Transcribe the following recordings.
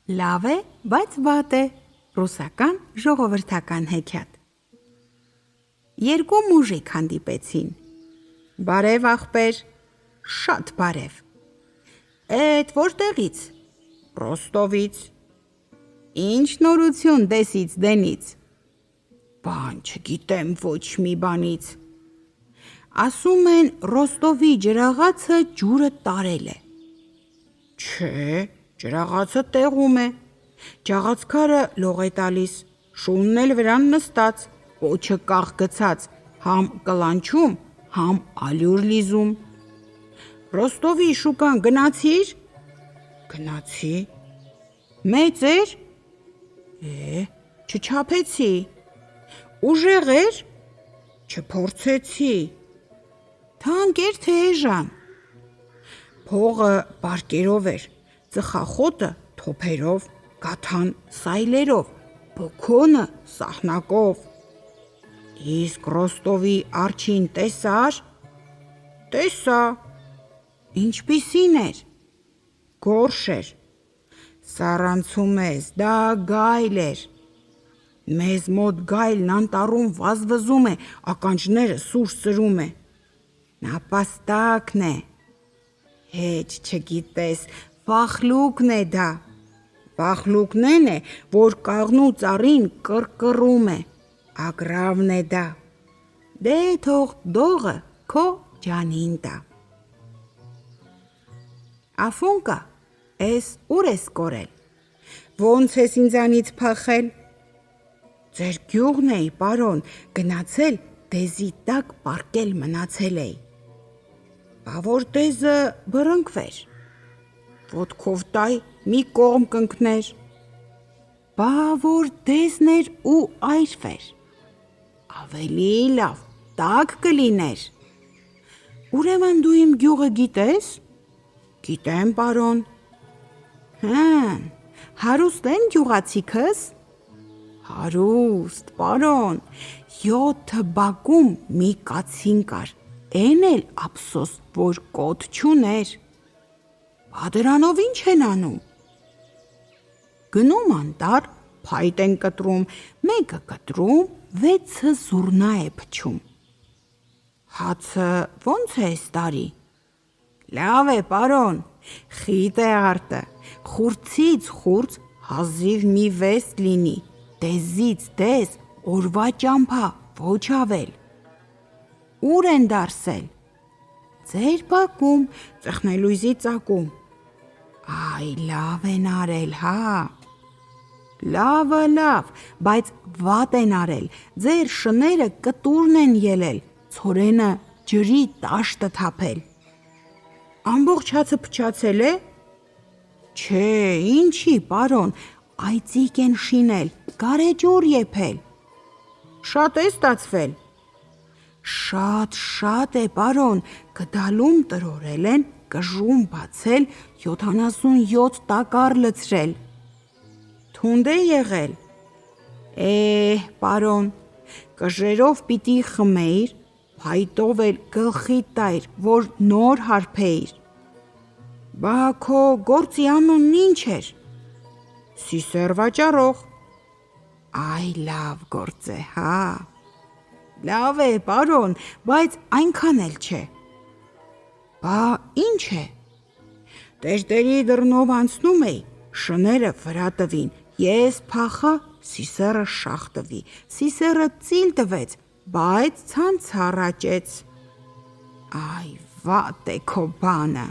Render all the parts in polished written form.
Լավ է, բայց վատ է։ Ռուսական ժողովրդական հեքիաթ։ Երկու մուժիկ հանդիպեցին։ Բարև աղբեր, շատ բարև։ Էդ որտեղից։ Ռոստովից։ Ինչ նորություն դեսից դենից։ Բան չգիտեմ ոչ մի բանից։ Ասում են Ռոստովի ջրաղացը ջուրը տարել է։ Չէ, ջրաղացը տեղում է։ Ջաղացքարը լող է տալիս, շունն էլ վրան նստած, պոչը կաղ գցած, համ կլանչում, համ ալյուր լիզում։ Ռոստովի շուկան գնացիր։ Գնացի։ Մեծ էր։ Չչափեցի։ Ուժեղ էր։ Չփորձեցի։ Թանկ էր թե էժան։ Փողը բարկերով էր, ծխախոտը թոփերով, գաթան սայլերով, բոքոնը սահնակով։ Իսկ Ռոստովի արջին տեսար։ Տեսա։ Ինչպիսին էր։ Գորշ էր։ Սառանցում ես, դա գայլ էր։ Մեզ մոտ գայլն անտառում վազվզում է, ականջները սուր սրում է։ Նապաստակն է։ Հեչ չգիտես, վախլուկն է դա։ Վախլուկն է, որ կաղնու ծառին կռկռում է, ագռավն է դա։ Դե թող դողը քո ջանին տա։ Աֆոնկա, էս ուր ես կորել։ Ոնց ես ինձանից փախել։ Ձեր գյուղն էի, պարոն, գնացել, դեզի տակ պառկել մնացել էի։ Բա որ դեզը բռնկվեր։ Ոտքով տայ մի կողմ կընկներ։ Բա որ դեզն էր ու այրվեր։ Ավելի լավ, տաք կլիներ։ Ուրեմն դու իմ գյուղը գիտես։ Գիտեմ, պարոն։ Հարուստ են գյուղացիքս։ Հարուստ, պարոն, 7 բակում մի կացին կար, էն էլ ափսոս, որ կոտ չուներ։ Բա դրանով ինչ են անում։ Գնում անտառ, փայտ են կտրում, մեկը կտրում, 6 զուռնա է փչում։ Հացը ոնց է էս տարի։ Լավ է, պարոն, խիտ է արտը, խուրձից խուրձ հազիվ մի վես լինի, դեզից դեզ օրվա ճամփա, ոչ ավել։ Ուր են դարսել։ Ձեր բակում, ծխնելույզի ծակում։ Այ լավ են արել, հա։ Լավը լավ, բայց վատ են արել, ձեր շները կտուրն են ելել, ցորենը ջրի տաշտը թափել։ Ամբողջ հացը փչացել է։ Չէ, ինչի, պարոն, այծիկ են շինել, գարեջուր եփել։ Շատ է ստացվել։ Շատ է, պարոն, գդալում տրորել են, կժում բացել, 77 տակառ լցրել։ Թունդ է եղել։ Պարոն, կժերով պիտի խմեիր, փայտով էլ գլխի տայր, որ նոր հարբեիր։ Բա քո գործի անունն ինչ էր։ Սիսեռ վաճառող։ Այ լավ գործ է, հա։ Լավ է, պարոն, բայց այնքան էլ չէ։ Բա ինչ է։ Տերտերի դռնով անցնում էի, շները վրա տվին, ես փախա, սիսեռը շաղ տվի, սիսեռը ծիլ տվեց, բայց ցանց առաջեց։ Այ վատ է քո բանը։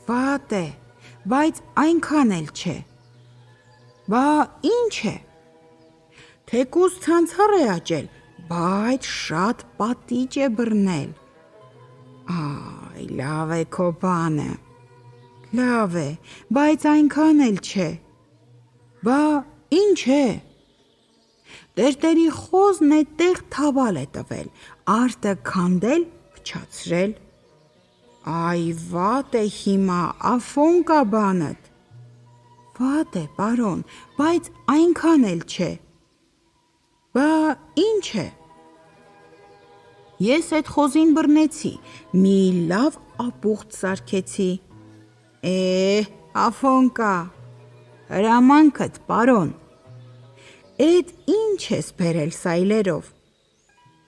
Վատ է, բայց այնքան էլ չէ։ Բա ինչ է։ Թեկուզ ցանցառ է աճել, բայց շատ պատիճ է բռնել։ Այ լավ է քո բանը։ Լավ է, բայց այնքան էլ չէ։ Բա ինչ է։ Տերտերի խոզն էդտեղ թավալ է տվել, արտը քանդել, փչացրել։ Այ վատ է հիմա, Աֆոնկա բանդ։ Վատ է, պարոն, բայց այնքան էլ չէ։ Բա ինչ է։ Ես այդ խոզին բռնեցի, մի լավ ապուխտ սարքեցի։ Աֆոնկա, Հրամանքդ, պարոն։ Էդ ինչ ես բերել սայլերով։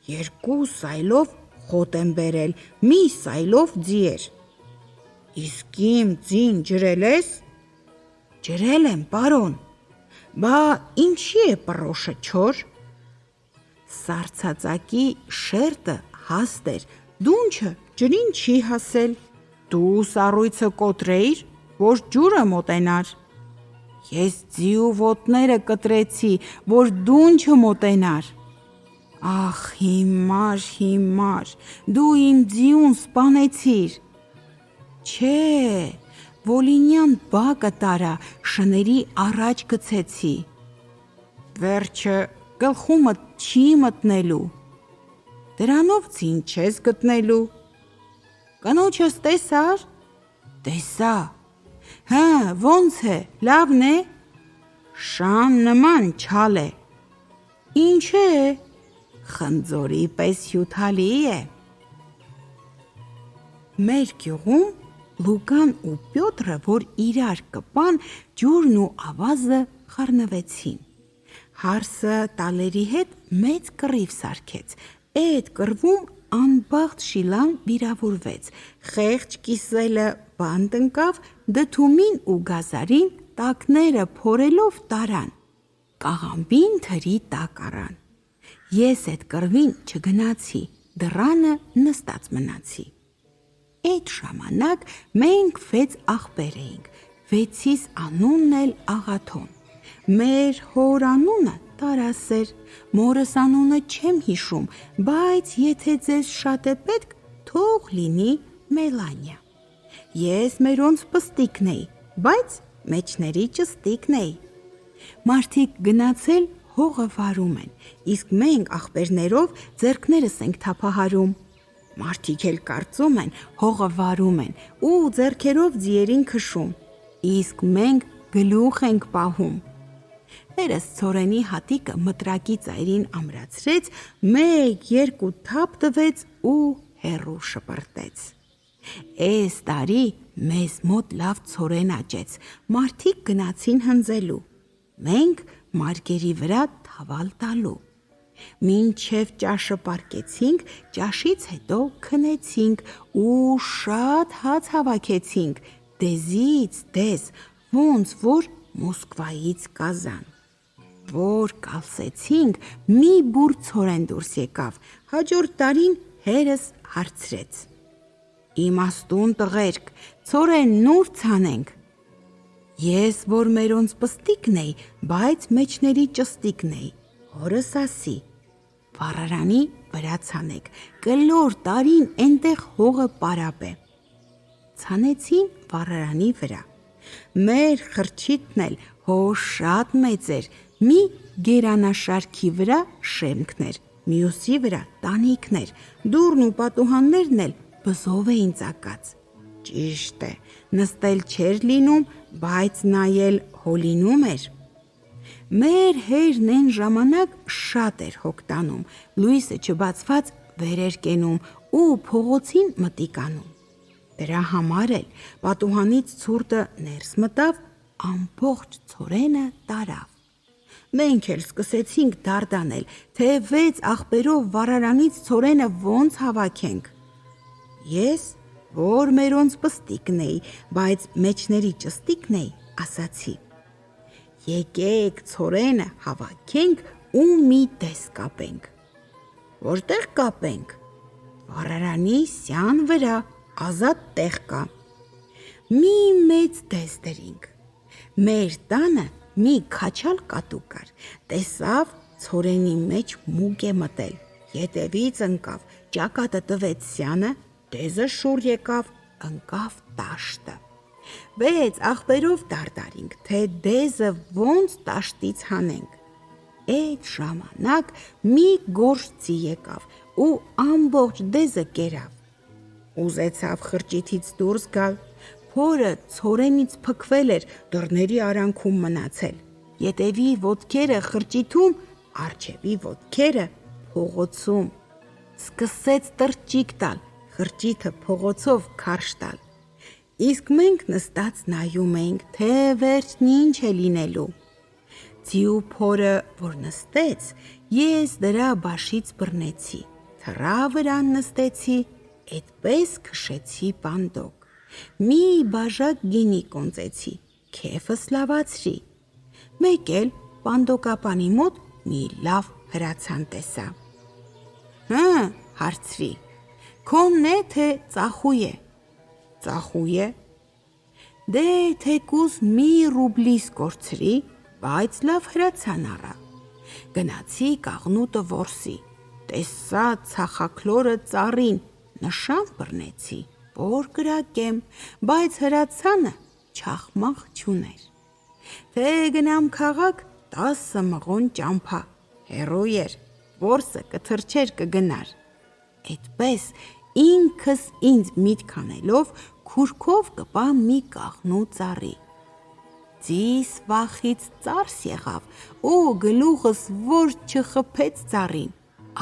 2 սայլով խոտ եմ բերել, մի սայլով ձիեր։ Իսկ իմ ձին ջրել ես։ Ջրել եմ, պարոն։ Բա ինչի է պռոշը չոր։ Սառցածակի շերտը հաստ էր, դունչը ջրին չի հասել։ Դու սառույցը կոտրեիր, որ ջուրը մոտենար։ Ես ձիու ոտները կտրեցի, որ դունչը մոտենար։ Ախ, հիմար, դու իմ ձիուն սպանեցիր։ Չէ, Վոլինյան բակը տարա, շների առաջ գցեցի։ Վերջը գլխումդ չի մտնելու։ Դրանով ձին չես գտնելու։ Կնոջս տեսար։ Տեսա։ Հա, ոնց է, լավն է։ Շան նման չալ է։ Ինչ է։ Խնձորի պես հյութալի է։ Մեր գյուղում Լուկան ու Պյոտրը, որ իրար կպան, ջուրն ու ավազը խառնվեցին։ Հարսը տալերի հետ մեծ կռիվ սարքեց։ Էդ կռվում անբախտ Շիլան վիրավորվեց։ Խեղճ կիսելը բանտ ընկավ, դդումին ու գազարին տակները փորելով տարան։ Կաղամբին թրի տակ առան։ Ես էդ կռվին չգնացի, դռանը նստած մնացի։ Այդ ժամանակ մենք 6 աղբեր էինք, 6-իս անունն էլ Աղաթոն։ Մեր հոր անունը Տարաս էր, մորս անունը չեմ հիշում, բայց եթե ձեզ շատ է պետք, թող լինի Մելանիա։ Ես մերոնց պստիկն էի, բայց մեջների ճստիկն էի։ Մարդիկ գնացել հողը վարում են, իսկ մենք աղբերներով ձեռքներս ենք թափահարում։ Մարդիկ էլ կարծում են հողը վարում են ու ձեռքերով ձիերին քշում, իսկ մենք գլուխ ենք պահում։ Մերս ցորենի հատիկը մտրակի ծայրին ամրացրեց, 1-2 թափ տվեց ու հեռու շպրտեց։ Էս տարի մեզ մոտ լավ ցորեն աճեց, մարդիկ գնացին հնձելու, մենք մարգերի վրա թավալ տալու։ Մինչև ճաշը պառկեցինք, ճաշից հետո քնեցինք ու շատ հաց հավաքեցինք, դեզից դեզ, ոնց որ Մոսկվայից Կազան։ Որ կալսեցինք, մի բուռ ցորեն դուրս եկավ, հաջորդ տարին հերս հարցրեց. Իմաստուն տղերք, ցորենն ուր ցանենք։ Ես որ մերոնց պստիկն էի, բայց մեջների ճստիկն էի, հորս ասի. վառարանի վրա ցանեք, կլոր տարին էնտեղ հողը պարապ է։ Ցանեցին վառարանի վրա։ Մեր խրճիթն էլ հոր շատ մեծ էր, մի գերանաշարքի վրա շեմքն էր, մյուսի վրա տանիքն էր, դուռն ու պատուհաններն էլ բզով էին ծակած։ Ճիշտ է, նստել չէր լինում, բայց նայել հոլինում էր։ Մեր հերն են ժամանակ շատ էր հոգ տանում, լույսը չբացված վեր էր կենում ու փողոցին մտիկ անում։ Դրա համար էլ պատուհանից ցուրտը ներս մտավ, ամբողջ ցորենը տարավ։ Մենք էլ սկսեցինք դարդանել, թե 6 աղբերով վառարանից ցորենը ոնց հավաքենք։ Ես, որ մերոնց պստիկն էի, բայց մեջների ճստիկն էի, ասացի. եկեք ցորենը հավաքենք ու մի տես կապենք։ Որտեղ կապենք։ Վառարանի սյան վրա, ազատ տեղ կա։ Մի մեծ տես դրինք։ Մեր տանը մի քաչալ կատու կար, տեսավ ցորենի մեջ մուկ է մտել, ետևից ընկավ, ճակատը տվեց սյանը, տեզը շուռ եկավ, ընկավ տաշտը։ 6 աղբերով դարդարինք, թե դեզը ոնց տաշտից հանենք։ Այդ ժամանակ մի գորշ ձի եկավ ու ամբողջ դեզը կերավ։ Ուզեցավ խրճիթից դուրս գալ, փորը ցորենից փքվել էր, դռների արանքում մնացել, ետևի ոտքերը խրճիթում, առջևի ոտքերը փողոցում։ Սկսեց տրճիկ տալ, խրճիթը փողոցով քարշ տալ։ Իսկ մենք նստած նայում էինք, թե վերջն ինչ է լինելու։ Ձիու փորը, որ նստեց, ես դրա բաշից բռնեցի, թռա վրան նստեցի, էդպես քշեցի պանդոկ։ Մի բաժակ գինի կոնծեցի, քեֆս լավացրի։ Մեկ էլ պանդոկապանի մոտ մի լավ հրացան տեսա։ Հարցրի, քոնն է թե ծախու է։ Ծախու է։ Դե թեկուզ մի ռուբլիս կորցրի, բայց լավ հրացան առա։ Գնացի կաղնուտը որսի, տեսա ցախաքլորը ծառին, նշան բռնեցի, որ կրակեմ, բայց հրացանը չախմախ չուներ։ Թե գնամ քաղաք 10 մղոն ճամփա, հեռու էր, որսը կթրջեր կգնար։ Էդպես ինքս ինձ միտք անելով քուրքով կպա մի կաղնու ծառի։ Ձիս վախից ծարս եղավ ու գլուխս որ չխփեց ծառին,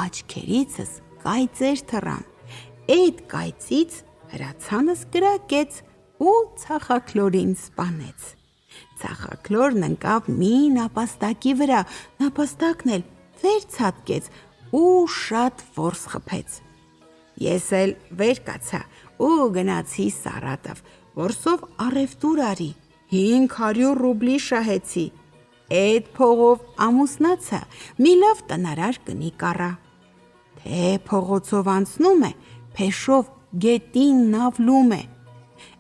աչքերիցս կայծեր թռան, էդ կայծից հրացանս կրակեց ու ցախաքլորին սպանեց։ Ցախաքլորն ընկավ մի նապաստակի վրա, նապաստակն էլ վեր ցատկեց ու շատ որս խփեց։ Ես էլ վեր կացա ու գնացի Սարատով, որսով առևտուր արի, 500 ռուբլի շահեցի, էդ փողով ամուսնացա, մի լավ տնարար կնիկ առա։ Թե փողոցով անցնում է, փեշով գետին նավլում է,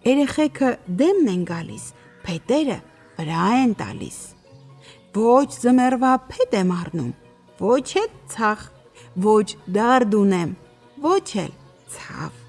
երեխեքը դեմն են գալիս, փետերը վրա են տալիս։ Ոչ զմերվա փետ եմ առնում, ոչ էլ ցախ, ոչ դարդ ունեմ, ոչ էլ ցավ։